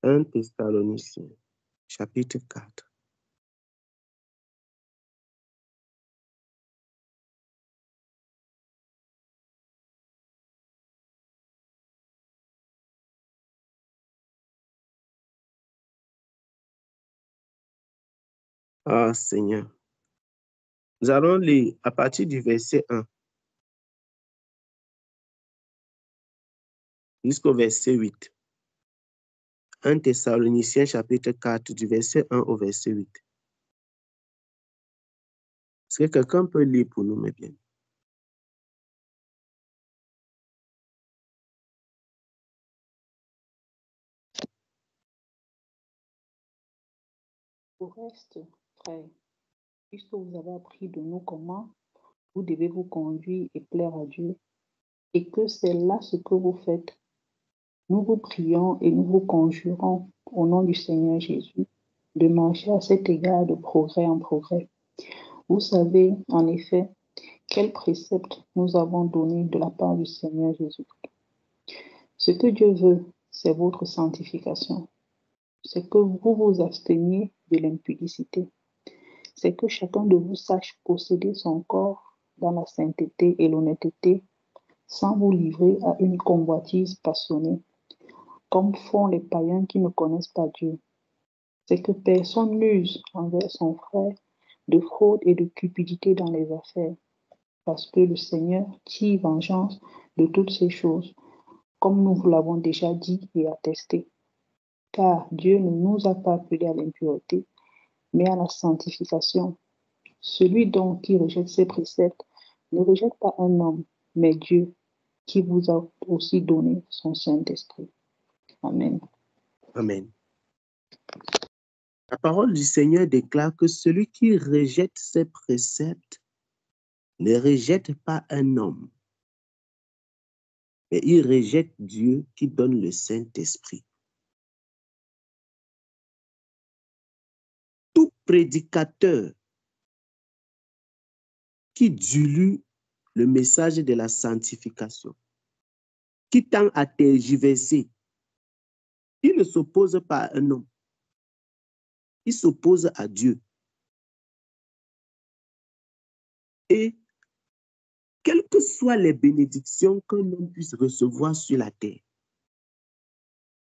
1 Thessaloniciens, chapitre 4. Ah Seigneur. Nous allons lire à partir du verset 1 jusqu'au verset 8. 1 Thessaloniciens chapitre 4, du verset 1 au verset 8. Est-ce que quelqu'un peut lire pour nous, mes bien? Au reste, frères, puisque vous avez appris de nous comment vous devez vous conduire et plaire à Dieu, et que c'est là ce que vous faites, nous vous prions et nous vous conjurons au nom du Seigneur Jésus de marcher à cet égard de progrès en progrès. Vous savez, en effet, quels préceptes nous avons donnés de la part du Seigneur Jésus. Ce que Dieu veut, c'est votre sanctification. C'est que vous vous absteniez de l'impudicité. C'est que chacun de vous sache posséder son corps dans la sainteté et l'honnêteté, sans vous livrer à une convoitise passionnée, comme font les païens qui ne connaissent pas Dieu. C'est que personne n'use envers son frère de fraude et de cupidité dans les affaires, parce que le Seigneur tire vengeance de toutes ces choses, comme nous vous l'avons déjà dit et attesté. Car Dieu ne nous a pas appelés à l'impureté, mais à la sanctification. Celui donc qui rejette ses préceptes ne rejette pas un homme, mais Dieu, qui vous a aussi donné son Saint-Esprit. Amen. Amen. La parole du Seigneur déclare que celui qui rejette ses préceptes ne rejette pas un homme, mais il rejette Dieu qui donne le Saint-Esprit. Tout prédicateur qui dilue le message de la sanctification, qui tend à tergiverser, il ne s'oppose pas à un homme, il s'oppose à Dieu. Et quelles que soient les bénédictions qu'un homme puisse recevoir sur la terre,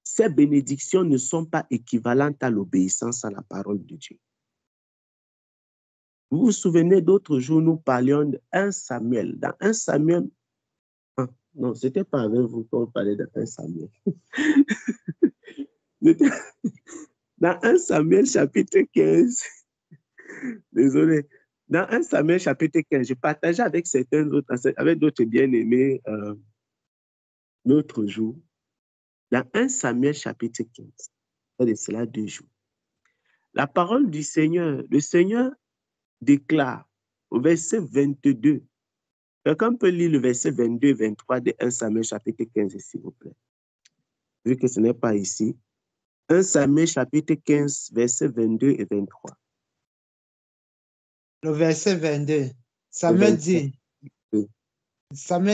ces bénédictions ne sont pas équivalentes à l'obéissance à la parole de Dieu. Vous vous souvenez, d'autres jours, nous parlions de 1 Samuel. Dans 1 Samuel, non, ce n'était pas avec vous qu'on parlait de 1 Samuel. Dans 1 Samuel chapitre 15, désolé, dans 1 Samuel chapitre 15, je partageais avec certains autres, avec d'autres bien-aimés l'autre jour. Dans 1 Samuel chapitre 15, il y a de cela 2 jours. La parole du Seigneur, le Seigneur déclare au verset 22. Quelqu'un peut lire le verset 22 et 23 de 1 Samuel chapitre 15, s'il vous plaît. Vu que ce n'est pas ici. 1 Samuel chapitre 15, verset 22 et 23. Le verset 22. Samuel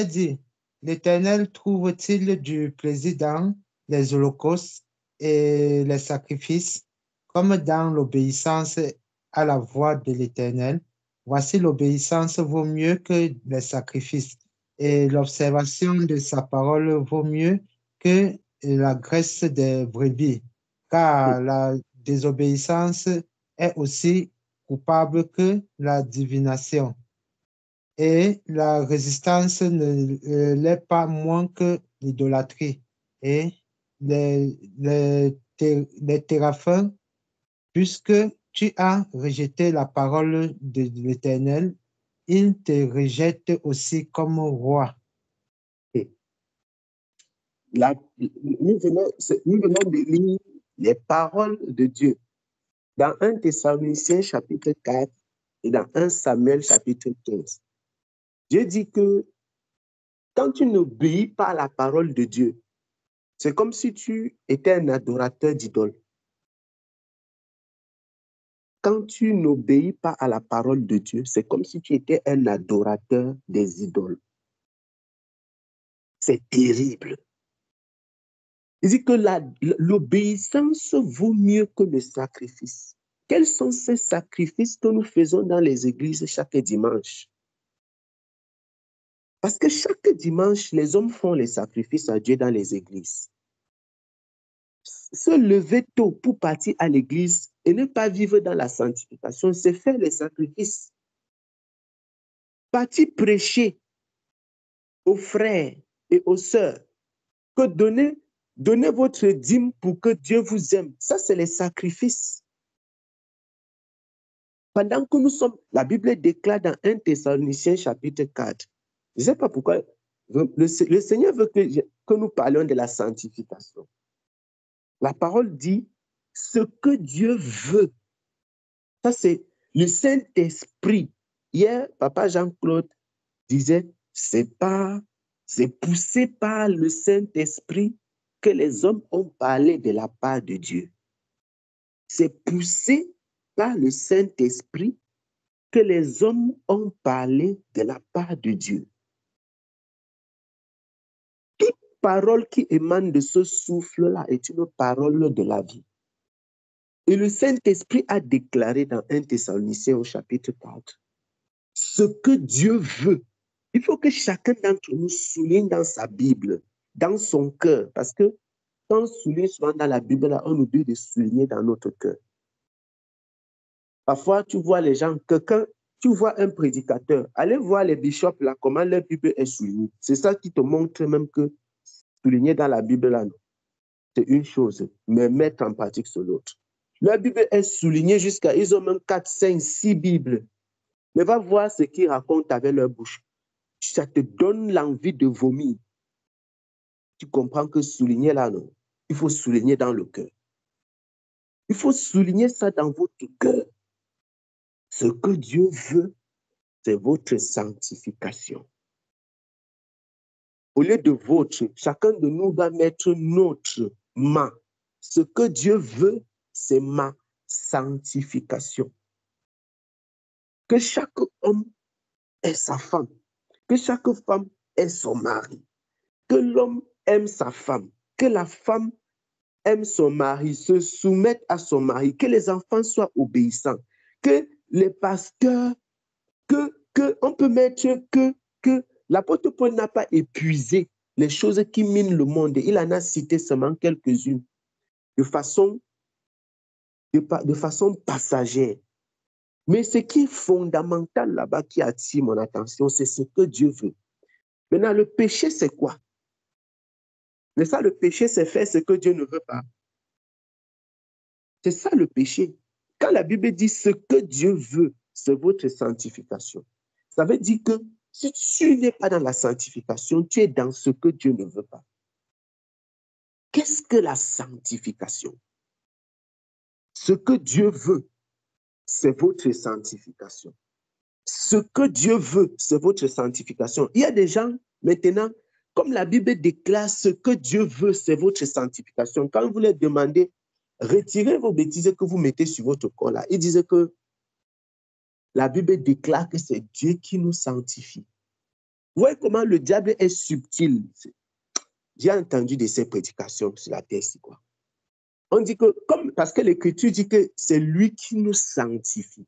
dit, l'Éternel trouve-t-il du plaisir dans les holocaustes et les sacrifices, comme dans l'obéissance à la voix de l'Éternel? Voici, l'obéissance vaut mieux que les sacrifices, et l'observation de sa parole vaut mieux que la graisse des brebis, car la désobéissance est aussi coupable que la divination, et la résistance ne l'est pas moins que l'idolâtrie. Et les téraphins, puisque tu as rejeté la parole de l'Éternel, il te rejette aussi comme roi. Nous venons de lire les paroles de Dieu dans 1 Thessaloniciens chapitre 4 et dans 1 Samuel chapitre 15. Dieu dit que quand tu n'obéis pas à la parole de Dieu, c'est comme si tu étais un adorateur d'idoles. Quand tu n'obéis pas à la parole de Dieu, c'est comme si tu étais un adorateur des idoles. C'est terrible. Il dit que l'obéissance vaut mieux que le sacrifice. Quels sont ces sacrifices que nous faisons dans les églises chaque dimanche? Parce que chaque dimanche, les hommes font les sacrifices à Dieu dans les églises. Se lever tôt pour partir à l'église et ne pas vivre dans la sanctification, c'est faire les sacrifices. Partir prêcher aux frères et aux sœurs que donnez votre dîme pour que Dieu vous aime. Ça, c'est les sacrifices. Pendant que nous sommes, la Bible déclare dans 1 Thessaloniciens chapitre 4, je ne sais pas pourquoi, le Seigneur veut que nous parlions de la sanctification. La parole dit ce que Dieu veut. Ça, c'est le Saint-Esprit. Hier, Papa Jean-Claude disait, c'est poussé par le Saint-Esprit que les hommes ont parlé de la part de Dieu. C'est poussé par le Saint-Esprit que les hommes ont parlé de la part de Dieu. Toute parole qui émane de ce souffle-là est une parole de la vie. Et le Saint-Esprit a déclaré dans 1 Thessaloniciens au chapitre 4, ce que Dieu veut. Il faut que chacun d'entre nous souligne dans sa Bible, dans son cœur, parce que quand on souligne souvent dans la Bible, là, on oublie de souligner dans notre cœur. Parfois, tu vois les gens, tu vois un prédicateur, allez voir les bishops, là, comment leur Bible est soulignée. C'est ça qui te montre même que souligner dans la Bible, là, c'est une chose, mais mettre en pratique, c'est l'autre. Leur Bible est soulignée jusqu'à, ils ont même 4, 5, 6 Bibles. Mais va voir ce qu'ils racontent avec leur bouche. Ça te donne l'envie de vomir. Tu comprends que souligner là, non, il faut souligner dans le cœur. Il faut souligner ça dans votre cœur. Ce que Dieu veut, c'est votre sanctification. Au lieu de votre, chacun de nous va mettre notre main. Ce que Dieu veut, c'est ma sanctification. Que chaque homme ait sa femme. Que chaque femme ait son mari. Que l'homme aime sa femme. Que la femme aime son mari, se soumette à son mari. Que les enfants soient obéissants. Que les pasteurs, on peut mettre que l'apôtre Paul n'a pas épuisé les choses qui minent le monde. Il en a cité seulement quelques-unes de façon passagère. Mais ce qui est fondamental là-bas, qui attire mon attention, c'est ce que Dieu veut. Maintenant, le péché, c'est quoi? Mais ça, le péché, c'est faire ce que Dieu ne veut pas. C'est ça le péché. Quand la Bible dit ce que Dieu veut, c'est votre sanctification. Ça veut dire que si tu n'es pas dans la sanctification, tu es dans ce que Dieu ne veut pas. Qu'est-ce que la sanctification? Ce que Dieu veut, c'est votre sanctification. Ce que Dieu veut, c'est votre sanctification. Il y a des gens, maintenant, comme la Bible déclare ce que Dieu veut, c'est votre sanctification. Quand vous leur demandez, retirez vos bêtises que vous mettez sur votre corps là, ils disent que la Bible déclare que c'est Dieu qui nous sanctifie. Vous voyez comment le diable est subtil. J'ai entendu de ces prédications sur la terre, c'est quoi? On dit que, parce que l'Écriture dit que c'est lui qui nous sanctifie.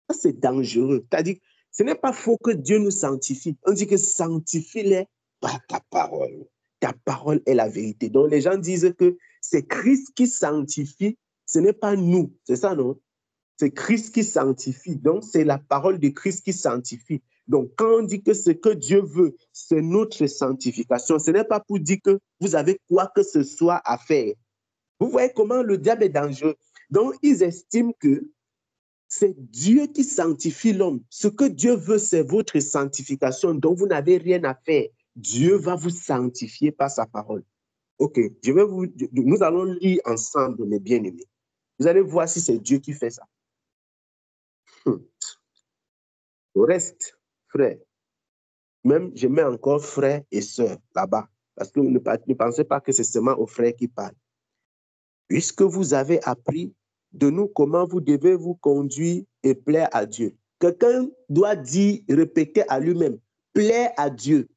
Ça, c'est dangereux. C'est-à-dire, ce n'est pas faux que Dieu nous sanctifie. On dit que sanctifie-les par ta parole. Ta parole est la vérité. Donc, les gens disent que c'est Christ qui sanctifie, ce n'est pas nous. C'est ça, non? C'est Christ qui sanctifie. Donc, c'est la parole de Christ qui sanctifie. Donc, quand on dit que ce que Dieu veut, c'est notre sanctification, ce n'est pas pour dire que vous avez quoi que ce soit à faire. Vous voyez comment le diable est dangereux. Donc, ils estiment que c'est Dieu qui sanctifie l'homme. Ce que Dieu veut, c'est votre sanctification, dont vous n'avez rien à faire. Dieu va vous sanctifier par sa parole. OK, nous allons lire ensemble, mes bien-aimés. Vous allez voir si c'est Dieu qui fait ça. Au reste, frère, même je mets encore frères et sœurs là-bas, parce que ne pensez pas que c'est seulement aux frères qui parlent. Puisque vous avez appris de nous comment vous devez vous conduire et plaire à Dieu. Quelqu'un doit dire, répéter à lui-même, plaire à Dieu.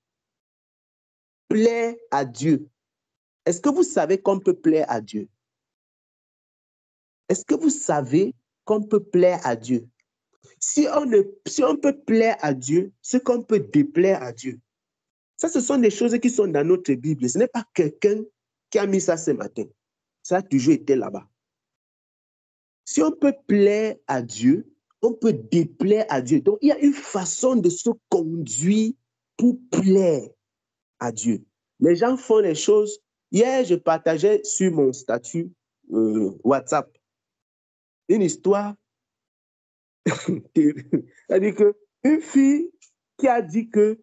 Plaire à Dieu. Est-ce que vous savez qu'on peut plaire à Dieu? Est-ce que vous savez qu'on peut plaire à Dieu? Si on peut plaire à Dieu, c'est qu'on peut déplaire à Dieu. Ça, ce sont des choses qui sont dans notre Bible. Ce n'est pas quelqu'un qui a mis ça ce matin. Ça a toujours été là-bas. Si on peut plaire à Dieu, on peut déplaire à Dieu. Donc, il y a une façon de se conduire pour plaire à Dieu. Les gens font les choses. Hier, je partageais sur mon statut WhatsApp une histoire. C'est-à-dire qu'une fille qui a dit que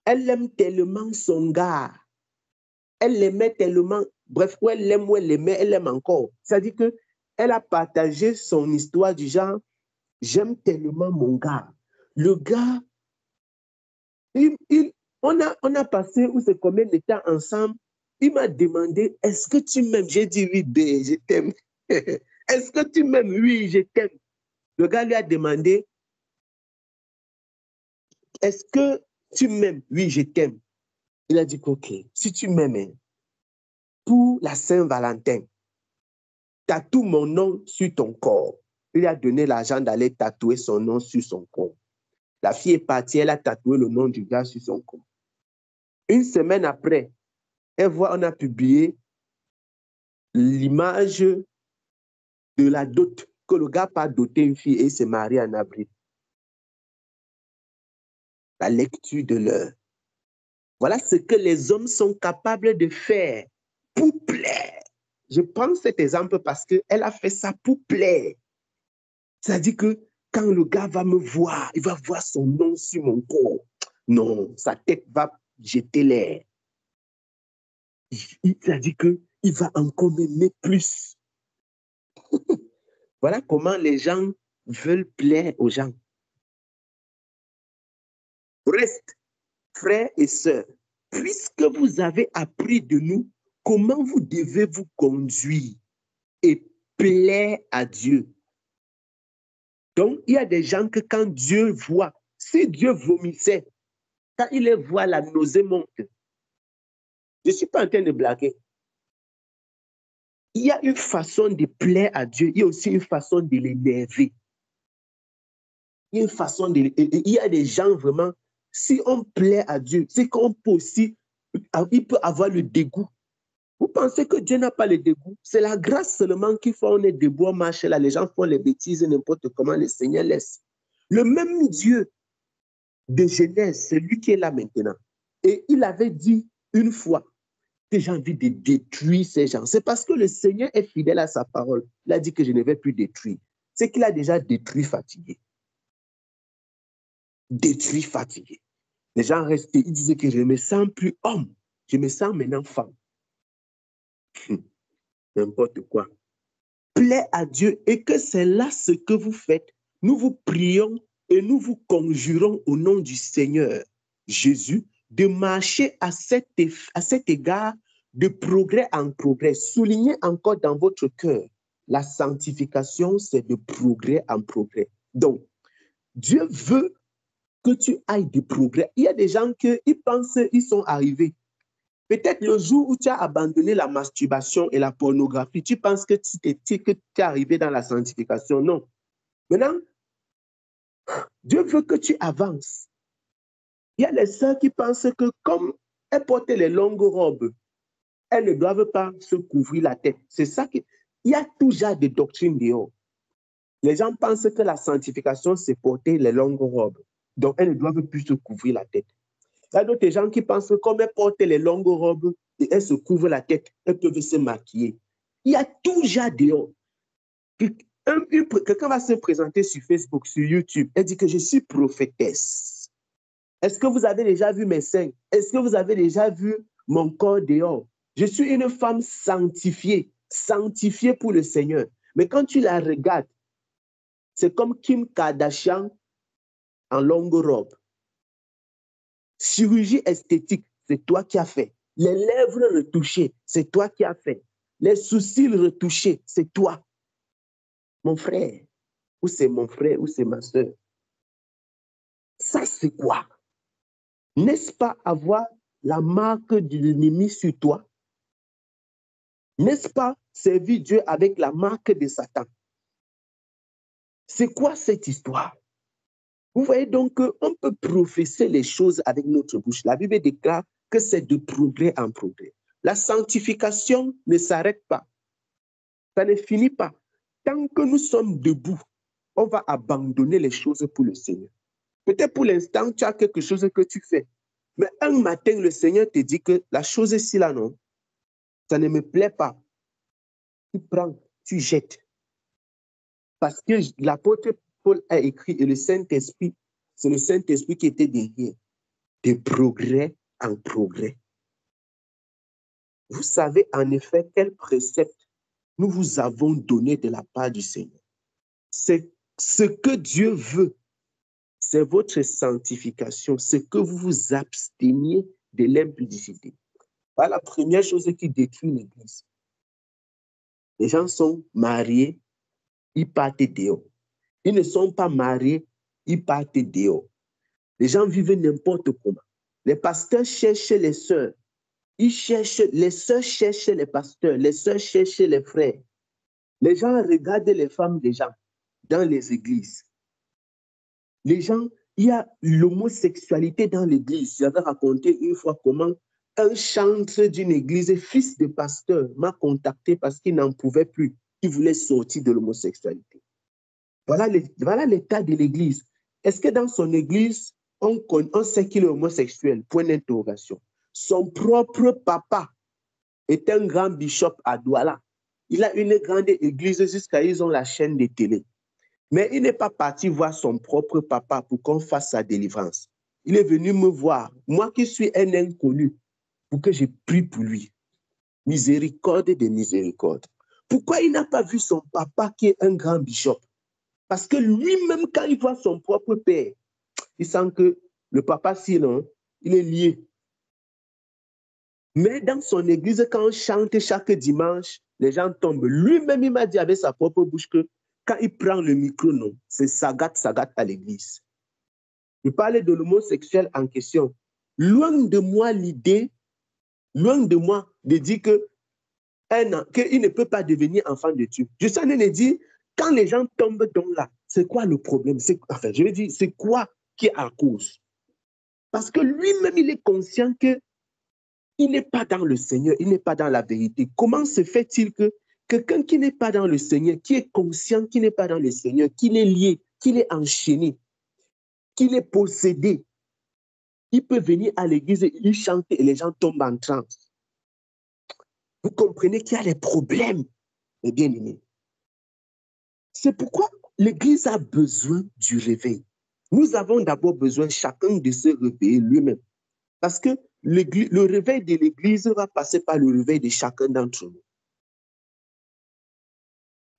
elle aime tellement son gars, elle l'aimait tellement, bref, ou elle l'aime ou elle l'aimait, elle l'aime encore. C'est-à-dire qu'elle a partagé son histoire du genre, j'aime tellement mon gars. Le gars, on a passé, ou c'est combien de temps ensemble, il m'a demandé, est-ce que tu m'aimes? J'ai dit oui, bé, je t'aime. Est-ce que tu m'aimes? Oui, je t'aime. Le gars lui a demandé, est-ce que tu m'aimes? Oui, je t'aime. Il a dit ok, si tu m'aimes, pour la Saint-Valentin, tatoue mon nom sur ton corps. Il lui a donné l'argent d'aller tatouer son nom sur son corps. La fille est partie, elle a tatoué le nom du gars sur son corps. Une semaine après, elle voit, on a publié l'image de la dot, que le gars n'a pas doté une fille et il s'est marié en avril. La lecture de l'heure. Voilà ce que les hommes sont capables de faire pour plaire. Je prends cet exemple parce qu'elle a fait ça pour plaire. C'est-à-dire que quand le gars va me voir, il va voir son nom sur mon corps. Non, sa tête va jeter l'air. C'est-à-dire qu'il va encore m'aimer plus. Voilà comment les gens veulent plaire aux gens. Reste, frères et sœurs, puisque vous avez appris de nous comment vous devez vous conduire et plaire à Dieu. Donc, il y a des gens que quand Dieu voit, si Dieu vomissait, quand il les voit, la nausée monte. Je ne suis pas en train de blaguer. Il y a une façon de plaire à Dieu, il y a aussi une façon de l'énerver. Il y a une façon de... Il y a des gens vraiment, si on plaît à Dieu, c'est qu'on peut aussi, il peut avoir le dégoût. Vous pensez que Dieu n'a pas le dégoût? C'est la grâce seulement qu'il faut, on est debout, on marche là, les gens font les bêtises, n'importe comment, le Seigneur laisse. Le même Dieu de Genèse, c'est lui qui est là maintenant. Et il avait dit une fois que j'ai envie de détruire ces gens. C'est parce que le Seigneur est fidèle à sa parole. Il a dit que je ne vais plus détruire. C'est qu'il a déjà détruit fatigué. Détruit fatigué. Les gens restaient, ils disaient que je ne me sens plus homme. Je me sens maintenant femme. N'importe quoi. Plaît à Dieu et que c'est là ce que vous faites. Nous vous prions et nous vous conjurons au nom du Seigneur Jésus de marcher à cet égard de progrès en progrès. Soulignez encore dans votre cœur, la sanctification, c'est de progrès en progrès. Donc, Dieu veut que tu ailles de progrès. Il y a des gens qui pensent qu'ils sont arrivés. Peut-être le jour où tu as abandonné la masturbation et la pornographie, tu penses que tu es arrivé dans la sanctification. Non. Maintenant, Dieu veut que tu avances. Il y a les sœurs qui pensent que comme elles portent les longues robes, elles ne doivent pas se couvrir la tête. C'est ça qu'il y a tout genre de doctrines dehors. Les gens pensent que la sanctification, c'est porter les longues robes. Donc, elles ne doivent plus se couvrir la tête. Il y a d'autres gens qui pensent que comme elles portent les longues robes et elles se couvrent la tête, elles peuvent se maquiller. Il y a tout genre dehors. Quelqu'un va se présenter sur Facebook, sur YouTube, elle dit que je suis prophétesse. Est-ce que vous avez déjà vu mes seins? Est-ce que vous avez déjà vu mon corps dehors? Je suis une femme sanctifiée, sanctifiée pour le Seigneur. Mais quand tu la regardes, c'est comme Kim Kardashian en longue robe. Chirurgie esthétique, c'est toi qui as fait. Les lèvres retouchées, c'est toi qui as fait. Les sourcils retouchés, c'est toi. Mon frère, ou c'est mon frère, ou c'est ma soeur. Ça, c'est quoi? N'est-ce pas avoir la marque de l'ennemi sur toi? N'est-ce pas servir Dieu avec la marque de Satan? C'est quoi cette histoire? Vous voyez donc qu'on peut professer les choses avec notre bouche. La Bible déclare que c'est de progrès en progrès. La sanctification ne s'arrête pas. Ça ne finit pas. Tant que nous sommes debout, on va abandonner les choses pour le Seigneur. Peut-être pour l'instant, tu as quelque chose que tu fais. Mais un matin, le Seigneur te dit que la chose ici, là, non, ça ne me plaît pas. Tu prends, tu jettes. Parce que l'apôtre Paul a écrit, et le Saint-Esprit, c'est le Saint-Esprit qui était derrière, de progrès en progrès. Vous savez en effet quel précepte nous vous avons donné de la part du Seigneur. C'est ce que Dieu veut, c'est votre sanctification, c'est que vous vous absteniez de l'impudicité. Voilà la première chose qui détruit l'Église. Les gens sont mariés, ils partent dehors. Ils ne sont pas mariés, ils partent dehors. Les gens vivent n'importe comment. Les pasteurs cherchent les sœurs. Les sœurs cherchent les pasteurs, les sœurs cherchent les frères. Les gens regardent les femmes des gens dans les églises. Les gens, il y a l'homosexualité dans l'église. J'avais raconté une fois comment un chantre d'une église, fils de pasteur, m'a contacté parce qu'il n'en pouvait plus. Il voulait sortir de l'homosexualité. Voilà l'état de l'église. Est-ce que dans son église, on sait qu'il est homosexuel? Point d'interrogation. Son propre papa est un grand bishop à Douala. Il a une grande église jusqu'à ils ont la chaîne de télé. Mais il n'est pas parti voir son propre papa pour qu'on fasse sa délivrance. Il est venu me voir, moi qui suis un inconnu, pour que je prie pour lui. Miséricorde de miséricorde. Pourquoi il n'a pas vu son papa qui est un grand bishop? Parce que lui-même, quand il voit son propre père, il sent que le papa, sinon, il est lié. Mais dans son église, quand on chante chaque dimanche, les gens tombent. Lui-même, il m'a dit avec sa propre bouche que quand il prend le micro, non, c'est sagat à l'église. Il parlait de l'homosexuel en question. Loin de moi l'idée, loin de moi de dire qu'il ne peut pas devenir enfant de Dieu. Je suis en train de dire, quand les gens tombent dans là, c'est quoi le problème? Enfin, je veux dire, c'est quoi qui est à cause? Parce que lui-même, il est conscient que il n'est pas dans le Seigneur, il n'est pas dans la vérité. Comment se fait-il que quelqu'un qui n'est pas dans le Seigneur, qui est conscient qu'il n'est pas dans le Seigneur, qu'il est lié, qu'il est enchaîné, qu'il est possédé, il peut venir à l'église et il chante et les gens tombent en transe? Vous comprenez qu'il y a des problèmes, mes bien-aimés. C'est pourquoi l'église a besoin du réveil. Nous avons d'abord besoin chacun de se réveiller lui-même. Parce que le réveil de l'église va passer par le réveil de chacun d'entre nous.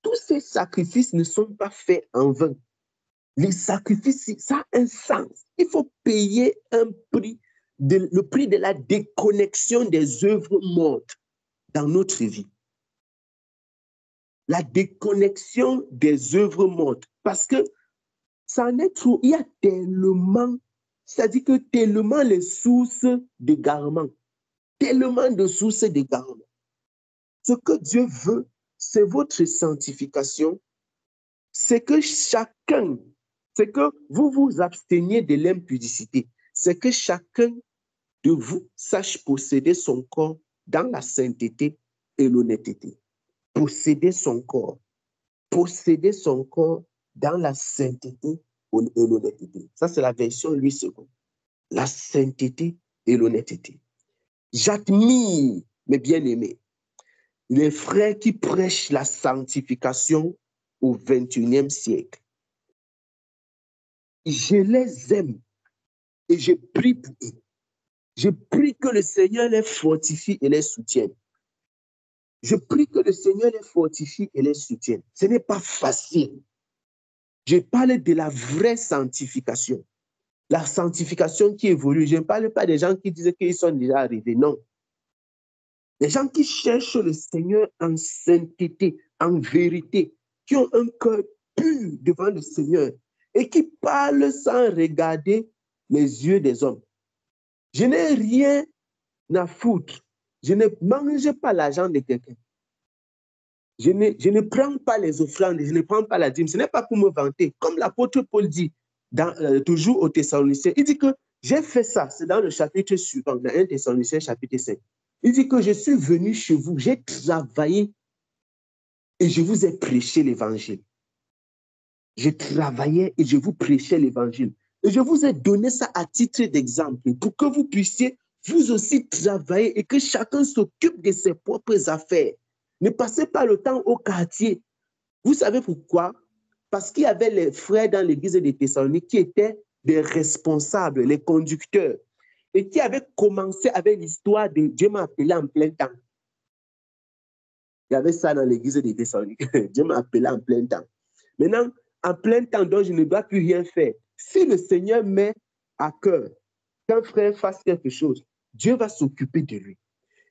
Tous ces sacrifices ne sont pas faits en vain. Les sacrifices, ça a un sens. Il faut payer un prix, le prix de la déconnexion des œuvres mortes dans notre vie. La déconnexion des œuvres mortes. Parce que ça en est trop. Il y a tellement, c'est-à-dire que tellement les sources d'égarement. Tellement de sources d'égarement. Ce que Dieu veut, c'est votre sanctification. C'est que chacun, c'est que vous vous absteniez de l'impudicité. C'est que chacun de vous sache posséder son corps dans la sainteté et l'honnêteté. Posséder son corps. Posséder son corps dans la sainteté et l'honnêteté. Ça, c'est la version 8 secondes. La sainteté et l'honnêteté. J'admire, mes bien-aimés, les frères qui prêchent la sanctification au XXIe siècle. Je les aime et je prie pour eux. Je prie que le Seigneur les fortifie et les soutienne. Je prie que le Seigneur les fortifie et les soutienne. Ce n'est pas facile. Je parle de la vraie sanctification. La sanctification qui évolue. Je ne parle pas des gens qui disent qu'ils sont déjà arrivés. Non. Les gens qui cherchent le Seigneur en sainteté, en vérité, qui ont un cœur pur devant le Seigneur et qui parlent sans regarder les yeux des hommes. Je n'ai rien à foutre. Je ne mange pas l'argent de quelqu'un. je ne prends pas les offrandes, je ne prends pas la dîme. Ce n'est pas pour me vanter. Comme l'apôtre Paul dit, toujours aux Thessaloniciens, il dit que j'ai fait ça. C'est dans le chapitre suivant, dans 1 Thessaloniciens, chapitre 5. Il dit que je suis venu chez vous, j'ai travaillé et je vous ai prêché l'évangile. Je travaillais et je vous prêchais l'évangile. Et je vous ai donné ça à titre d'exemple pour que vous puissiez vous aussi travailler et que chacun s'occupe de ses propres affaires. Ne passez pas le temps au quartier. Vous savez pourquoi? Parce qu'il y avait les frères dans l'église de Thessalonique qui étaient des responsables, les conducteurs, et qui avaient commencé avec l'histoire de Dieu m'a appelé en plein temps. Il y avait ça dans l'église de Thessalonique. Dieu m'a appelé en plein temps. Maintenant, en plein temps, donc je ne dois plus rien faire. Si le Seigneur met à cœur qu'un frère fasse quelque chose, Dieu va s'occuper de lui.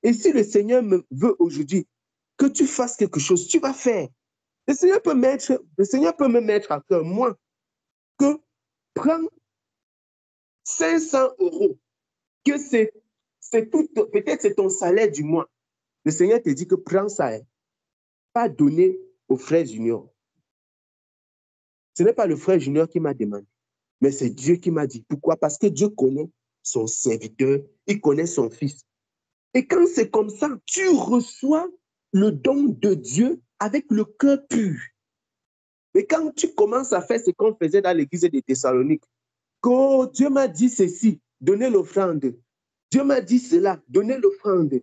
Et si le Seigneur me veut aujourd'hui que tu fasses quelque chose, tu vas faire. Le Seigneur peut me mettre à cœur, moi, que prends 500 €, que c'est tout, peut-être c'est ton salaire du mois. Le Seigneur te dit que prends ça, hein, pas donner au frère junior. Ce n'est pas le frère junior qui m'a demandé, mais c'est Dieu qui m'a dit. Pourquoi? Parce que Dieu connaît son serviteur, il connaît son fils. Et quand c'est comme ça, tu reçois le don de Dieu avec le cœur pur. Mais quand tu commences à faire ce qu'on faisait dans l'église de Thessalonique, que Dieu m'a dit ceci, donnez l'offrande. Dieu m'a dit cela, donnez l'offrande.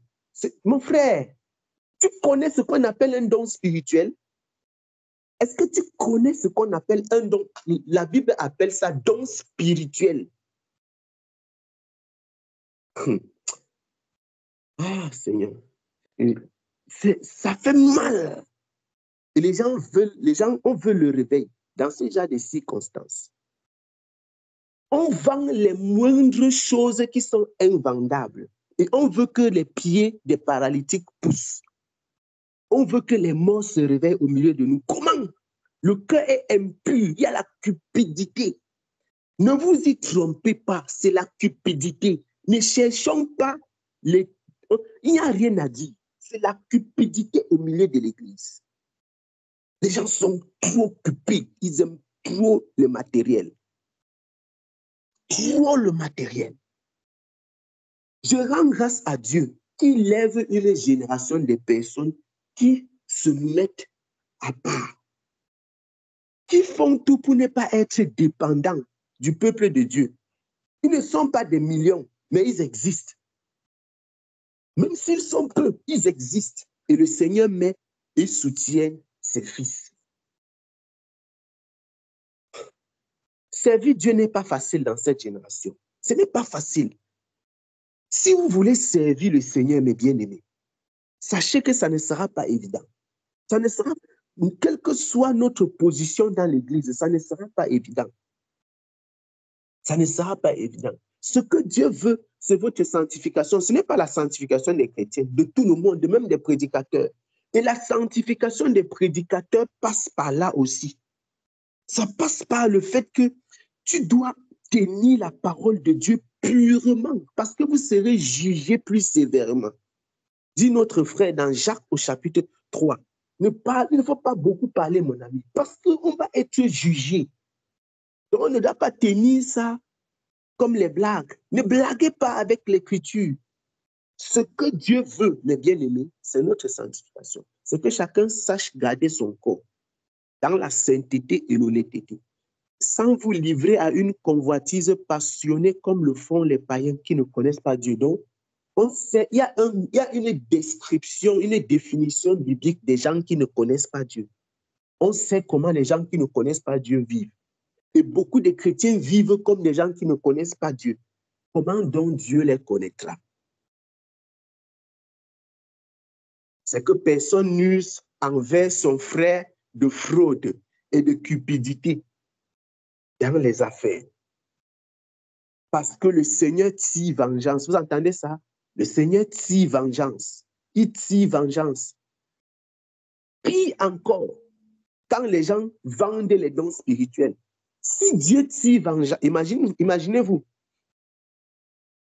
Mon frère, tu connais ce qu'on appelle un don spirituel? Est-ce que tu connais ce qu'on appelle un don? La Bible appelle ça don spirituel. Ah, Seigneur. Ça fait mal. Et les gens, on veut le réveil dans ce genre de circonstances. On vend les moindres choses qui sont invendables. Et on veut que les pieds des paralytiques poussent. On veut que les morts se réveillent au milieu de nous. Comment? Le cœur est impur, il y a la cupidité. Ne vous y trompez pas, c'est la cupidité. Ne cherchons pas les... Il n'y a rien à dire. C'est la cupidité au milieu de l'église. Les gens sont trop cupides. Ils aiment trop le matériel. Trop le matériel. Je rends grâce à Dieu qui lève une génération de personnes qui se mettent à part, qui font tout pour ne pas être dépendants du peuple de Dieu. Ils ne sont pas des millions, mais ils existent. Même s'ils sont peu, ils existent. Et le Seigneur met et soutient ses fils. Servir Dieu n'est pas facile dans cette génération. Ce n'est pas facile. Si vous voulez servir le Seigneur, mes bien-aimés, sachez que ça ne sera pas évident. Ça ne sera, quelle que soit notre position dans l'Église, ça ne sera pas évident. Ça ne sera pas évident. Ce que Dieu veut, c'est votre sanctification. Ce n'est pas la sanctification des chrétiens, de tout le monde, même des prédicateurs. Et la sanctification des prédicateurs passe par là aussi. Ça passe par le fait que tu dois tenir la parole de Dieu purement, parce que vous serez jugé plus sévèrement. Dit notre frère dans Jacques au chapitre 3. Il ne faut pas beaucoup parler, mon ami, parce qu'on va être jugé. Donc, on ne doit pas tenir ça comme les blagues. Ne blaguez pas avec l'écriture. Ce que Dieu veut, mes bien-aimés, c'est notre sanctification. C'est que chacun sache garder son corps dans la sainteté et l'honnêteté, sans vous livrer à une convoitise passionnée comme le font les païens qui ne connaissent pas Dieu. Donc, on sait, il y a une description, une définition biblique des gens qui ne connaissent pas Dieu. On sait comment les gens qui ne connaissent pas Dieu vivent. Et beaucoup de chrétiens vivent comme des gens qui ne connaissent pas Dieu. Comment donc Dieu les connaîtra? C'est que personne n'use envers son frère de fraude et de cupidité dans les affaires. Parce que le Seigneur tire vengeance. Vous entendez ça? Le Seigneur tire vengeance. Il tire vengeance. Puis encore, quand les gens vendent les dons spirituels, si Dieu tire vengeance, imaginez-vous,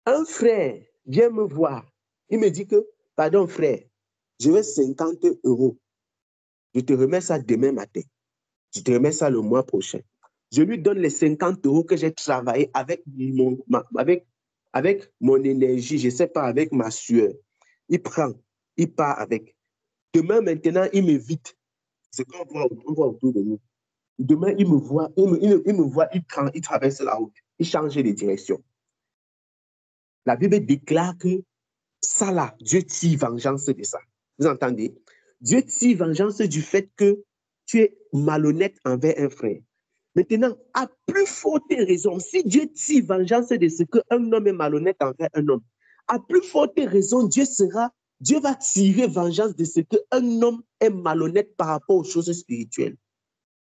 un frère vient me voir, il me dit que, pardon frère, je veux 50 €. Je te remets ça demain matin. Je te remets ça le mois prochain. Je lui donne les 50 € que j'ai travaillé avec mon énergie, je ne sais pas, avec ma sueur. Il prend, il part avec. Demain, maintenant, il m'évite. C'est ce qu'on voit autour de nous. Demain, il me voit, il traverse la route, il change de direction. La Bible déclare que ça là, Dieu tire vengeance de ça. Vous entendez? Dieu tire vengeance du fait que tu es malhonnête envers un frère. Maintenant, à plus forte raison, si Dieu tire vengeance de ce qu'un homme est malhonnête envers un homme, à plus forte raison, Dieu va tirer vengeance de ce qu'un homme est malhonnête par rapport aux choses spirituelles.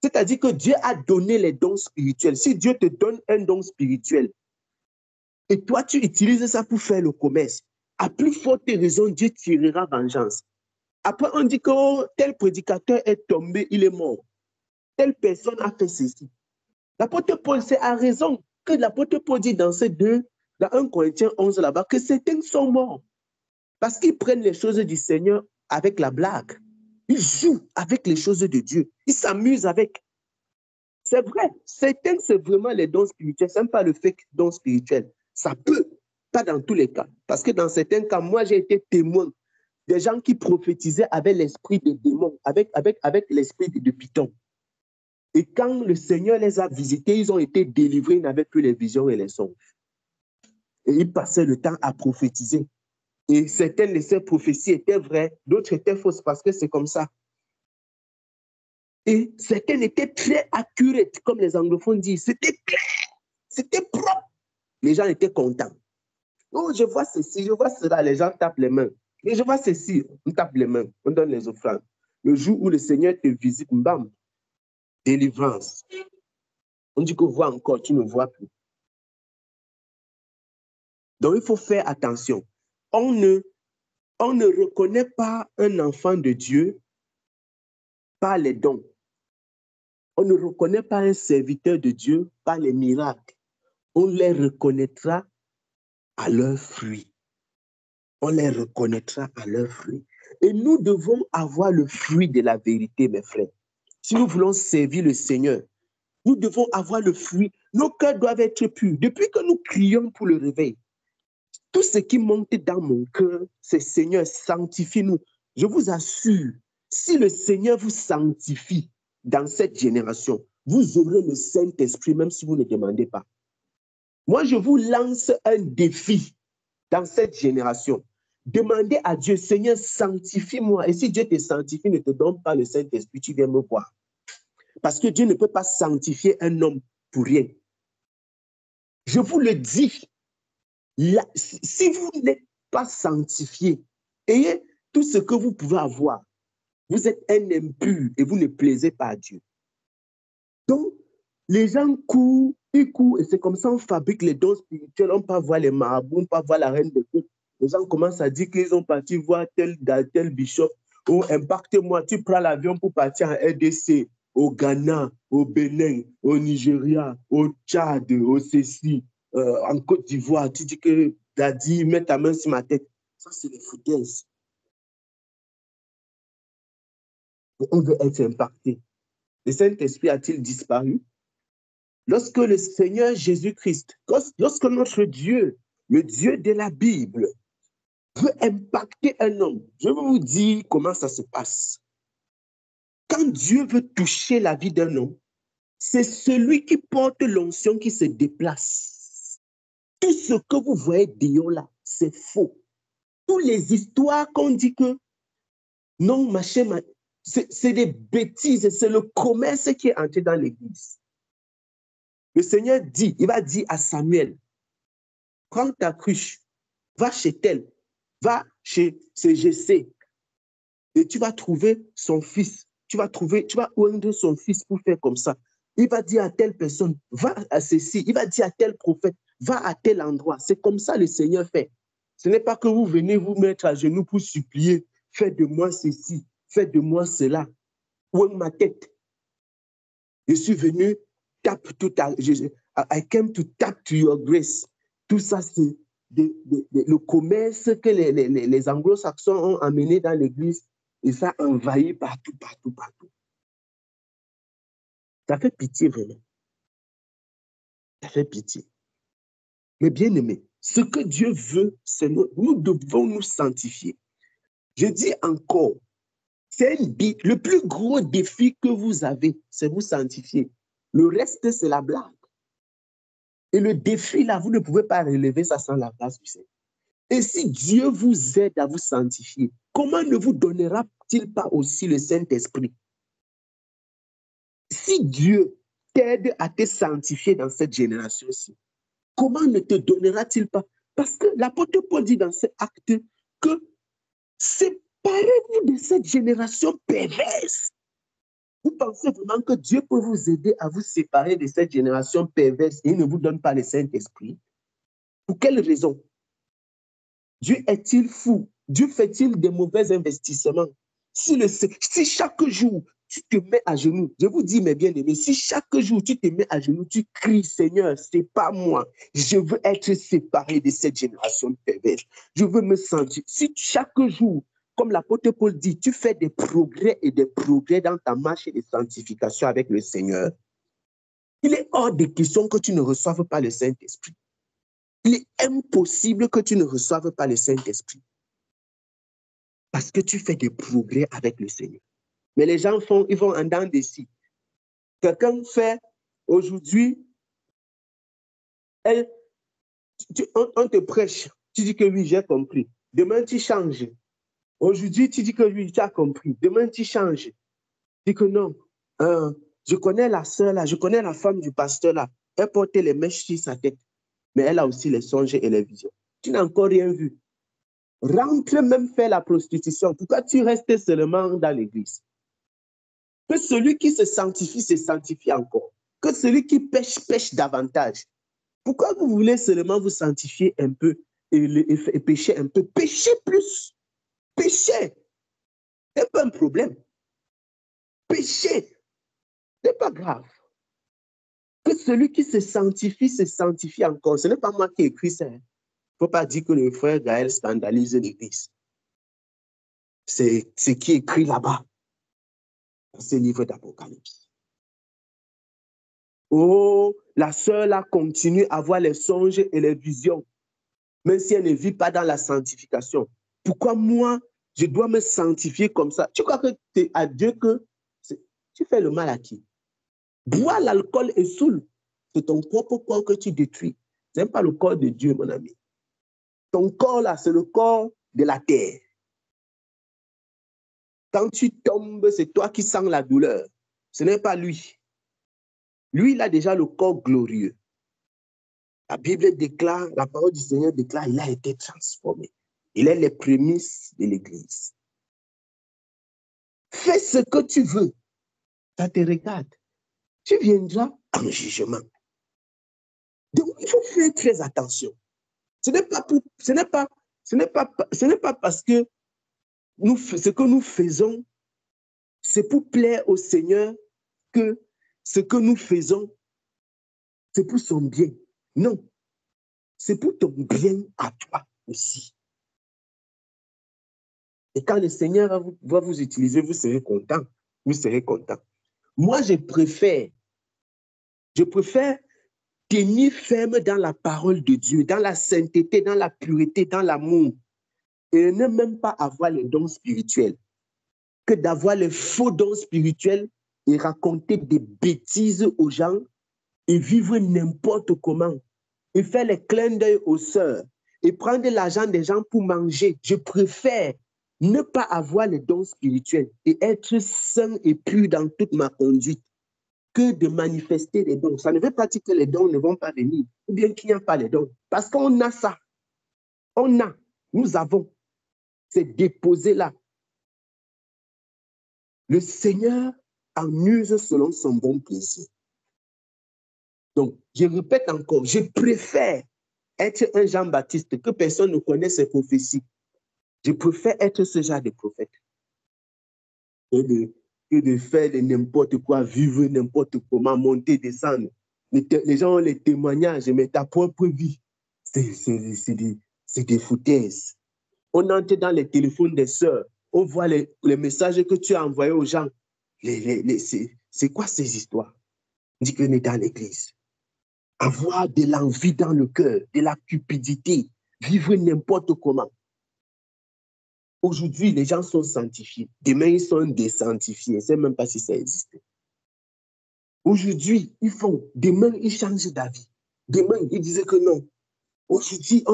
C'est-à-dire que Dieu a donné les dons spirituels. Si Dieu te donne un don spirituel et toi, tu utilises ça pour faire le commerce, à plus forte raison, Dieu tirera vengeance. Après, on dit que tel prédicateur est tombé, il est mort. Telle personne a fait ceci. L'apôtre Paul, c'est à raison que l'apôtre Paul dit dans 1 Corinthiens 11 là-bas, que certains sont morts parce qu'ils prennent les choses du Seigneur avec la blague. Ils jouent avec les choses de Dieu. Ils s'amusent avec. C'est vrai, certains, c'est vraiment les dons spirituels. Ce n'est pas le fake don spirituel. Ça peut, pas dans tous les cas. Parce que dans certains cas, moi, j'ai été témoin des gens qui prophétisaient avec l'esprit de démons, avec l'esprit de python. Et quand le Seigneur les a visités, ils ont été délivrés, ils n'avaient plus les visions et les songes. Et ils passaient le temps à prophétiser. Et certaines de ces prophéties étaient vraies, d'autres étaient fausses parce que c'est comme ça. Et certaines étaient très accurate, comme les anglophones disent. C'était clair, c'était propre. Les gens étaient contents. Oh, je vois ceci, je vois cela, les gens tapent les mains. Et je vois ceci, on tape les mains, on donne les offrandes. Le jour où le Seigneur te visite, bam, délivrance. On dit que vois encore, tu ne vois plus. Donc, il faut faire attention. On ne reconnaît pas un enfant de Dieu par les dons. On ne reconnaît pas un serviteur de Dieu par les miracles. On les reconnaîtra à leurs fruits. On les reconnaîtra à leurs fruits. Et nous devons avoir le fruit de la vérité, mes frères. Si nous voulons servir le Seigneur, nous devons avoir le fruit. Nos cœurs doivent être purs. Depuis que nous crions pour le réveil, tout ce qui monte dans mon cœur, c'est Seigneur, sanctifie-nous. Je vous assure, si le Seigneur vous sanctifie dans cette génération, vous aurez le Saint-Esprit, même si vous ne demandez pas. Moi, je vous lance un défi dans cette génération. Demandez à Dieu, Seigneur, sanctifie-moi. Et si Dieu te sanctifie, ne te donne pas le Saint-Esprit, tu viens me voir. Parce que Dieu ne peut pas sanctifier un homme pour rien. Je vous le dis, là, si vous n'êtes pas sanctifié, ayez tout ce que vous pouvez avoir. Vous êtes un impur et vous ne plaisez pas à Dieu. Donc, les gens courent, ils courent, et c'est comme ça qu'on fabrique les dons spirituels. On peut voir les marabouts, on peut voir la reine de Dieu. Les gens commencent à dire qu'ils ont parti voir tel bishop. Oh, impacte-moi, tu prends l'avion pour partir en RDC, au Ghana, au Bénin, au Nigeria, au Tchad, au Céci, en Côte d'Ivoire. Tu dis que Daddy, mets ta main sur ma tête. Ça, c'est les foutaises. On veut être impacté. Le Saint-Esprit a-t-il disparu? Lorsque le Seigneur Jésus-Christ, lorsque notre Dieu, le Dieu de la Bible, veut impacter un homme, je vais vous dire comment ça se passe. Quand Dieu veut toucher la vie d'un homme, c'est celui qui porte l'onction qui se déplace. Tout ce que vous voyez dehors là, c'est faux. Toutes les histoires qu'on dit que non, machin, c'est des bêtises, c'est le commerce qui est entré dans l'église. Le Seigneur dit, il va dire à Samuel, prends ta cruche, va chez tel, va chez Jessé, et tu vas trouver son fils. Tu vas oindre son fils pour faire comme ça. Il va dire à telle personne, va à ceci. Il va dire à tel prophète, va à tel endroit. C'est comme ça le Seigneur fait. Ce n'est pas que vous venez vous mettre à genoux pour supplier, faites de moi ceci, faites de moi cela. Ouvre ma tête. Je suis venu, I came to tap to your grace. Tout ça, c'est le commerce que les anglo-saxons ont amené dans l'église. Et ça envahit partout, partout, partout. Ça fait pitié vraiment. Ça fait pitié. Mais bien aimé, ce que Dieu veut, c'est nous devons nous sanctifier. Je dis encore, le plus gros défi que vous avez, c'est vous sanctifier. Le reste, c'est la blague. Et le défi, là, vous ne pouvez pas relever ça sans la grâce du Seigneur. Et si Dieu vous aide à vous sanctifier, comment ne vous donnera-t-il pas aussi le Saint-Esprit? Si Dieu t'aide à te sanctifier dans cette génération-ci, comment ne te donnera-t-il pas? Parce que l'apôtre Paul dit dans cet acte que séparez-vous de cette génération perverse. Vous pensez vraiment que Dieu peut vous aider à vous séparer de cette génération perverse et il ne vous donne pas le Saint-Esprit? Pour quelle raison? Dieu est-il fou? Dieu fait-il des mauvais investissements? Si chaque jour, tu te mets à genoux, je vous dis, mes bien-aimés, si chaque jour tu te mets à genoux, tu cries, Seigneur, c'est pas moi, je veux être séparé de cette génération perverse. Je veux me sentir. Si chaque jour, comme l'apôtre Paul dit, tu fais des progrès et des progrès dans ta marche de sanctification avec le Seigneur, il est hors de question que tu ne reçoives pas le Saint-Esprit. Il est impossible que tu ne reçoives pas le Saint-Esprit. Parce que tu fais des progrès avec le Seigneur. Mais les gens ils vont en dents de scie. Quelqu'un fait aujourd'hui, on te prêche, tu dis que oui, j'ai compris. Demain, tu changes. Aujourd'hui, tu dis que oui, tu as compris. Demain, tu changes. Tu dis que non. Je connais la sœur là, je connais la femme du pasteur là. Elle portait les mèches sur sa tête. Mais elle a aussi les songes et les visions. Tu n'as encore rien vu. Rentre même faire la prostitution. Pourquoi tu restes seulement dans l'église? Que celui qui se sanctifie encore. Que celui qui pêche, pêche davantage. Pourquoi vous voulez seulement vous sanctifier un peu et pécher un peu? Péchez plus. Péchez. Ce n'est pas un problème. Péchez. Ce n'est pas grave. Que celui qui se sanctifie encore. Ce n'est pas moi qui ai écrit ça. Il ne faut pas dire que le frère Gaël scandalise l'église. C'est ce qui est écrit là-bas, dans ce livre d'Apocalypse. Oh, la sœur là continue à voir les songes et les visions, même si elle ne vit pas dans la sanctification. Pourquoi moi, je dois me sanctifier comme ça? Tu crois que tu es à Dieu que tu fais le mal à qui? Boire l'alcool et saoule. C'est ton propre corps que tu détruis. Ce n'est pas le corps de Dieu, mon ami. Ton corps là, c'est le corps de la terre. Quand tu tombes, c'est toi qui sens la douleur. Ce n'est pas lui. Lui, il a déjà le corps glorieux. La Bible déclare, la parole du Seigneur déclare, il a été transformé. Il est les prémices de l'Église. Fais ce que tu veux. Ça te regarde. Tu viendras en jugement. Donc, il faut faire très attention. Ce n'est pas parce que ce que nous faisons, c'est pour plaire au Seigneur que ce que nous faisons, c'est pour son bien. Non. C'est pour ton bien à toi aussi. Et quand le Seigneur va vous utiliser, vous serez content. Vous serez content. Moi, je préfère tenir ferme dans la parole de Dieu, dans la sainteté, dans la pureté, dans l'amour, et ne même pas avoir les dons spirituels, que d'avoir les faux dons spirituels et raconter des bêtises aux gens et vivre n'importe comment, et faire les clins d'œil aux sœurs, et prendre l'argent des gens pour manger. Je préfère ne pas avoir les dons spirituels et être sain et pur dans toute ma conduite que de manifester les dons. Ça ne veut pas dire que les dons ne vont pas venir, ou bien qu'il n'y a pas les dons. Parce qu'on a ça. Nous avons. C'est déposé là. Le Seigneur en use selon son bon plaisir. Donc, je répète encore, je préfère être un Jean-Baptiste que personne ne connaît ses prophéties. Je préfère être ce genre de prophète que de faire n'importe quoi, vivre n'importe comment, monter, descendre. Les gens ont les témoignages, mais ta propre vie, c'est des foutaises. On entre dans les téléphones des sœurs. on voit les messages que tu as envoyés aux gens. C'est quoi ces histoires? On dit qu'on est dans l'église. Avoir de l'envie dans le cœur, de la cupidité, vivre n'importe comment. Aujourd'hui, les gens sont sanctifiés. Demain, ils sont désanctifiés. Je ne sais même pas si ça existe. Aujourd'hui, ils font. Demain, ils changent d'avis. Demain, ils disaient que non. Aujourd'hui,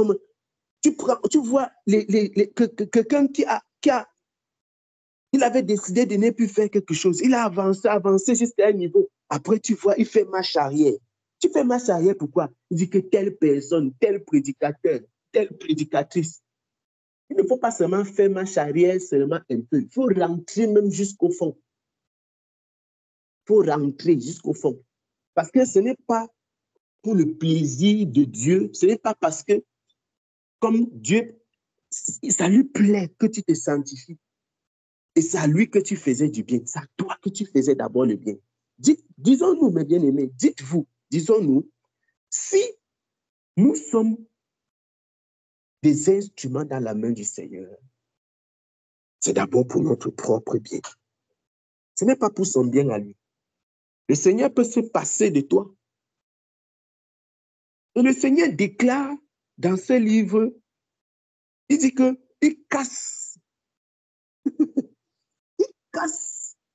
tu vois quelqu'un il avait décidé de ne plus faire quelque chose. Il a avancé jusqu'à un niveau. Après, tu vois, il fait marche arrière. Tu fais marche arrière, pourquoi? Il dit que telle personne, tel prédicateur, telle prédicatrice. Il ne faut pas seulement faire marche arrière seulement un peu. Il faut rentrer même jusqu'au fond. Il faut rentrer jusqu'au fond. Parce que ce n'est pas pour le plaisir de Dieu. Ce n'est pas parce que, comme Dieu, ça lui plaît que tu te sanctifies. Et c'est à lui que tu faisais du bien. C'est à toi que tu faisais d'abord le bien. Disons-nous, mes bien-aimés, dites-vous, disons-nous, si nous sommes des instruments dans la main du Seigneur, c'est d'abord pour notre propre bien. Ce n'est pas pour son bien à lui. Le Seigneur peut se passer de toi. Et le Seigneur déclare dans ce livre, il dit qu'il casse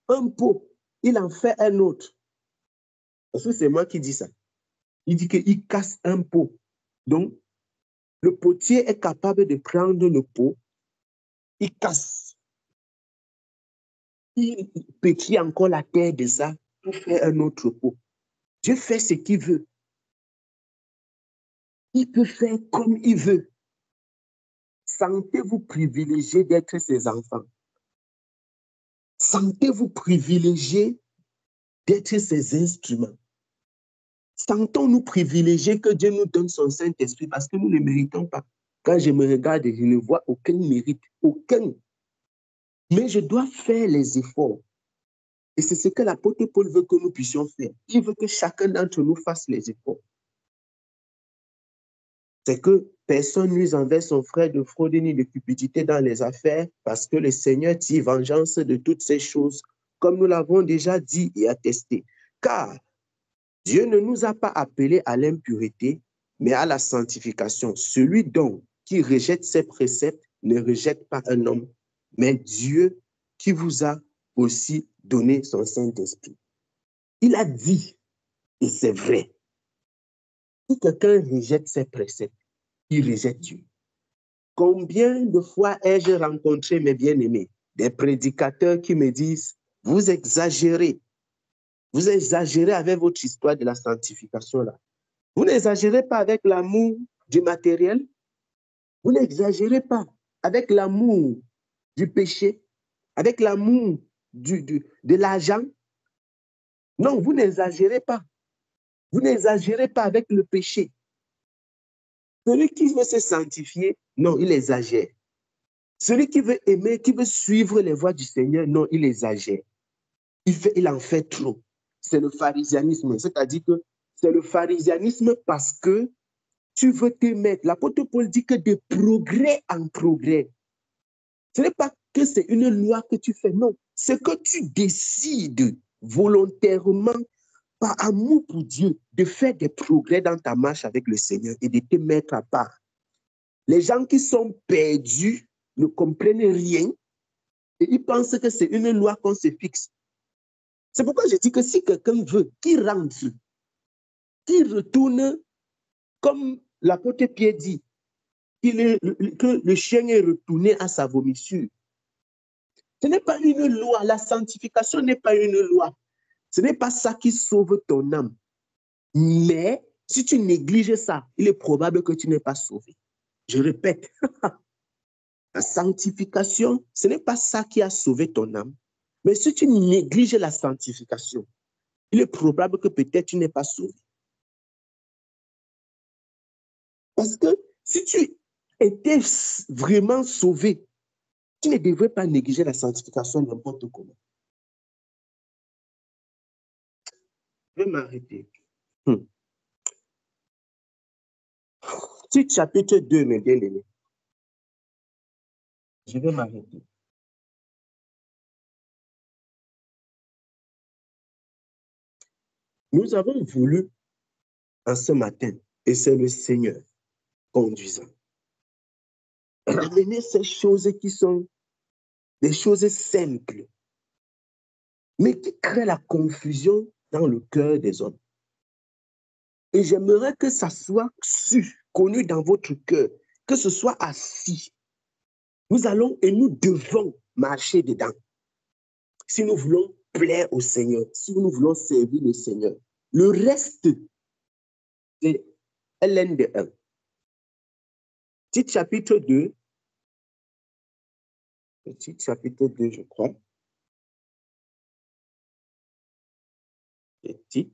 un pot, il en fait un autre. Parce que c'est moi qui dis ça. Il dit qu'il casse un pot. Donc, le potier est capable de prendre le pot, il casse. Il pétrit encore la terre de ça pour faire un autre pot. Dieu fait ce qu'il veut. Il peut faire comme il veut. Sentez-vous privilégié d'être ses enfants. Sentez-vous privilégié d'être ses instruments. Sentons-nous privilégiés que Dieu nous donne son Saint-Esprit parce que nous ne le méritons pas. Quand je me regarde, je ne vois aucun mérite, aucun. Mais je dois faire les efforts. Et c'est ce que l'apôtre Paul veut que nous puissions faire. Il veut que chacun d'entre nous fasse les efforts. C'est que personne nuise envers son frère de fraude ni de cupidité dans les affaires parce que le Seigneur tire vengeance de toutes ces choses, comme nous l'avons déjà dit et attesté. Car Dieu ne nous a pas appelés à l'impureté, mais à la sanctification. Celui donc qui rejette ses préceptes ne rejette pas un homme, mais Dieu qui vous a aussi donné son Saint-Esprit. Il a dit, et c'est vrai, si quelqu'un rejette ses préceptes, il rejette Dieu. Combien de fois ai-je rencontré, mes bien-aimés, des prédicateurs qui me disent, vous exagérez avec votre histoire de la sanctification là. Vous n'exagérez pas avec l'amour du matériel. Vous n'exagérez pas avec l'amour du péché, avec l'amour de l'argent. Non, vous n'exagérez pas. Vous n'exagérez pas avec le péché. Celui qui veut se sanctifier, non, il exagère. Celui qui veut aimer, qui veut suivre les voies du Seigneur, non, il exagère. Il en fait trop. C'est le pharisianisme. C'est-à-dire que c'est le pharisianisme parce que tu veux te mettre. L'apôtre Paul dit que de progrès en progrès. Ce n'est pas que c'est une loi que tu fais, non. C'est que tu décides volontairement, par amour pour Dieu, de faire des progrès dans ta marche avec le Seigneur et de te mettre à part. Les gens qui sont perdus ne comprennent rien et ils pensent que c'est une loi qu'on se fixe. C'est pourquoi je dis que si quelqu'un veut qu'il rentre, qu'il retourne, comme l'apôtre Pierre dit, que le chien est retourné à sa vomissure. Ce n'est pas une loi. La sanctification n'est pas une loi. Ce n'est pas ça qui sauve ton âme. Mais si tu négliges ça, il est probable que tu n'es pas sauvé. Je répète, la sanctification, ce n'est pas ça qui a sauvé ton âme. Mais si tu négliges la sanctification, il est probable que peut-être tu n'es pas sauvé. Parce que si tu étais vraiment sauvé, tu ne devrais pas négliger la sanctification n'importe comment. Je vais m'arrêter. Titre chapitre 2, mes bien-aimés. Je vais m'arrêter. Nous avons voulu, en ce matin, et c'est le Seigneur conduisant, ramener ces choses qui sont des choses simples, mais qui créent la confusion dans le cœur des hommes. Et j'aimerais que ça soit su, connu dans votre cœur, que ce soit assis. Nous allons et nous devons marcher dedans. Si nous voulons plaire au Seigneur, si nous voulons servir le Seigneur. Le reste, c'est LN de 1. Petit chapitre 2. Petit chapitre 2, je crois. Petit.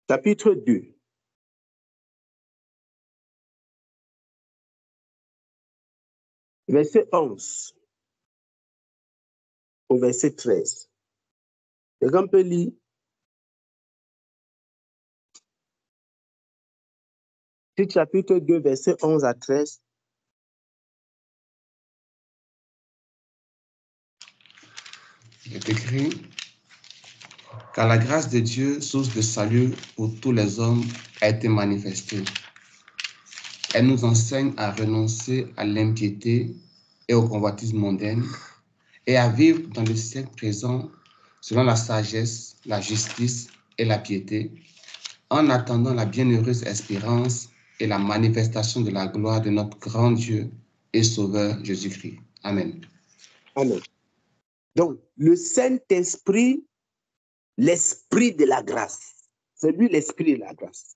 Chapitre 2. Verset 11 au verset 13. Quelqu'un peut lire? Petit chapitre 2, verset 11 à 13. Il est écrit, car la grâce de Dieu, source de salut pour tous les hommes, a été manifestée. Elle nous enseigne à renoncer à l'impiété et au convoitisme mondain et à vivre dans le siècle présent selon la sagesse, la justice et la piété, en attendant la bienheureuse espérance et la manifestation de la gloire de notre grand Dieu et Sauveur Jésus-Christ. Amen. Amen. Donc, le Saint-Esprit, l'Esprit de la grâce, c'est lui l'Esprit de la grâce.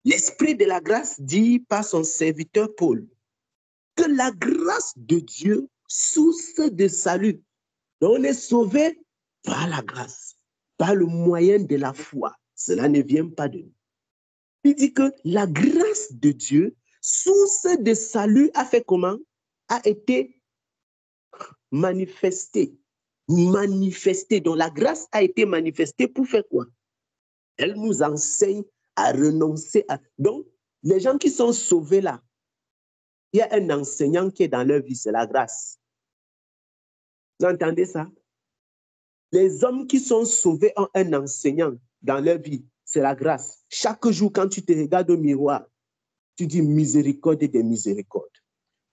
L'Esprit de la grâce dit par son serviteur Paul que la grâce de Dieu, source de salut, donc on est sauvé par la grâce, par le moyen de la foi. Cela ne vient pas de nous. Il dit que la grâce de Dieu, source de salut, a fait comment? A été manifestée. Donc la grâce a été manifestée pour faire quoi? Elle nous enseigne à renoncer à... Donc, les gens qui sont sauvés là, il y a un enseignant qui est dans leur vie, c'est la grâce. Vous entendez ça? Les hommes qui sont sauvés ont un enseignant dans leur vie, c'est la grâce. Chaque jour, quand tu te regardes au miroir, tu dis miséricorde et des miséricordes.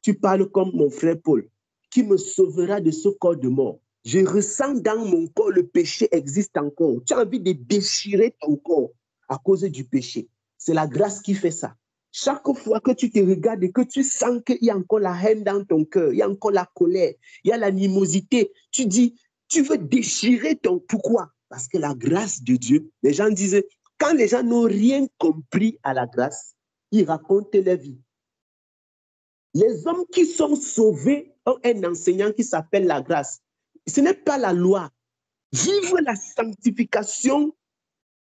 Tu parles comme mon frère Paul, qui me sauvera de ce corps de mort. Je ressens dans mon corps le péché existe encore. Tu as envie de déchirer ton corps à cause du péché. C'est la grâce qui fait ça. Chaque fois que tu te regardes et que tu sens qu'il y a encore la haine dans ton cœur, il y a encore la colère, il y a l'animosité, tu dis, tu veux déchirer ton... Pourquoi? Parce que la grâce de Dieu, les gens disaient, quand les gens n'ont rien compris à la grâce, ils racontent leur vie. Les hommes qui sont sauvés ont un enseignant qui s'appelle la grâce. Ce n'est pas la loi. Vivre la sanctification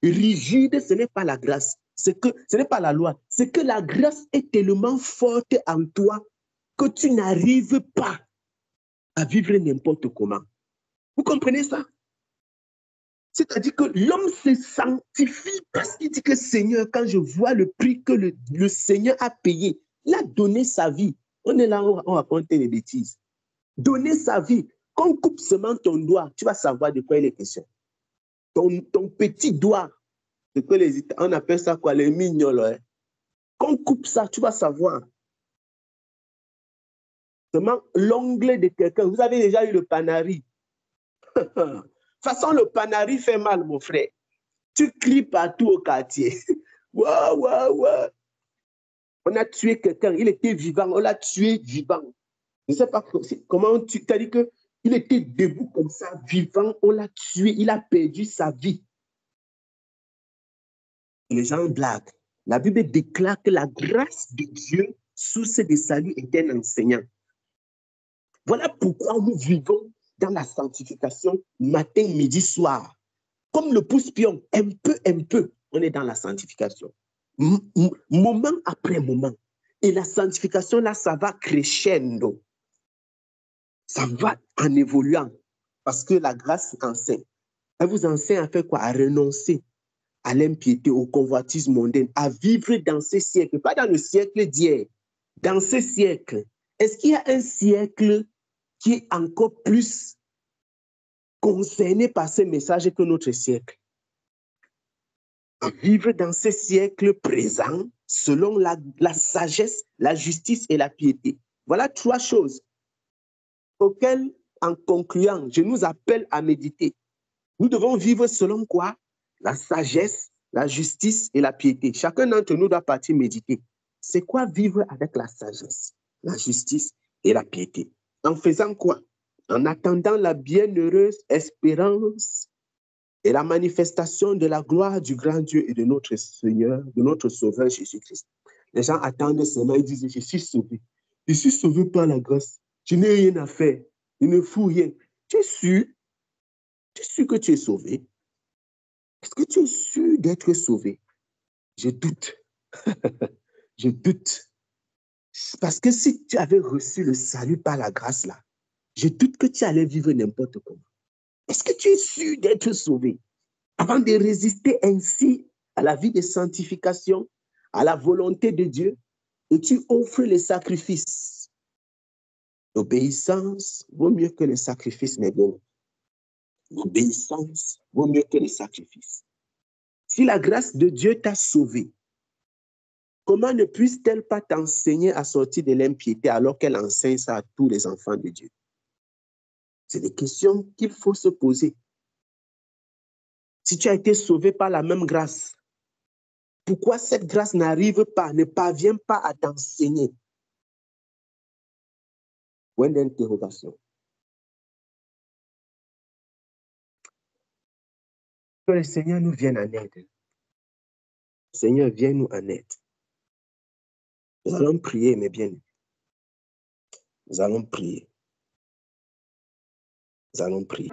rigide, ce n'est pas la grâce. Ce n'est pas la loi. C'est que la grâce est tellement forte en toi que tu n'arrives pas à vivre n'importe comment. Vous comprenez ça? C'est-à-dire que l'homme se sanctifie parce qu'il dit que Seigneur, quand je vois le prix que le Seigneur a payé, il a donné sa vie. On est là, on raconte des bêtises. Donner sa vie. Quand on coupe seulement ton doigt, tu vas savoir de quoi il est question. Ton petit doigt, on appelle ça quoi, les mignols. Hein? Quand on coupe ça, tu vas savoir. Seulement l'ongle de quelqu'un. Vous avez déjà eu le panari. De toute façon, le panari fait mal, mon frère. Tu cries partout au quartier. Waouh, waouh, waouh. On a tué quelqu'un, il était vivant, on l'a tué vivant. Je ne sais pas comment tu as dit qu'il était debout comme ça, vivant, on l'a tué, il a perdu sa vie. Les gens blaguent. La Bible déclare que la grâce de Dieu, source de salut, est un enseignant. Voilà pourquoi nous vivons dans la sanctification matin, midi, soir. Comme le pouce-pion, un peu, on est dans la sanctification. Moment après moment. Et la sanctification, là, ça va crescendo. Ça va en évoluant. Parce que la grâce enseigne. Elle vous enseigne à faire quoi? À renoncer à l'impiété, au convoitisme mondain, à vivre dans ce siècle, pas dans le siècle d'hier, dans ce siècle. Est-ce qu'il y a un siècle qui est encore plus concernés par ce message que notre siècle. À vivre dans ce siècle présent selon la sagesse, la justice et la piété. Voilà 3 choses auxquelles, en concluant, je nous appelle à méditer. Nous devons vivre selon quoi? La sagesse, la justice et la piété. Chacun d'entre nous doit partir méditer. C'est quoi vivre avec la sagesse, la justice et la piété? En faisant quoi? En attendant la bienheureuse espérance et la manifestation de la gloire du grand Dieu et de notre Seigneur, de notre Sauveur Jésus-Christ. Les gens attendent seulement, ils disent, je suis sauvé. Je suis sauvé par la grâce. Je n'ai rien à faire. Je ne fous rien. Tu es sûr? Tu es sûr que tu es sauvé? Est-ce que tu es sûr d'être sauvé? Je doute. Je doute. Parce que si tu avais reçu le salut par la grâce là, je doute que tu allais vivre n'importe comment. Est-ce que tu es sûr d'être sauvé? Avant de résister ainsi à la vie de sanctification, à la volonté de Dieu, et tu offres les sacrifices. L'obéissance vaut mieux que le sacrifice, mes bien. L'obéissance vaut mieux que le sacrifice. Si la grâce de Dieu t'a sauvé, comment ne puisse-t-elle pas t'enseigner à sortir de l'impiété alors qu'elle enseigne ça à tous les enfants de Dieu? C'est des questions qu'il faut se poser. Si tu as été sauvé par la même grâce, pourquoi cette grâce n'arrive pas, ne parvient pas à t'enseigner? Point d'interrogation. Que le Seigneur nous vienne en aide. Seigneur, viens nous en aide. Nous allons prier, mes bien-aimés. Nous allons prier. Nous allons prier.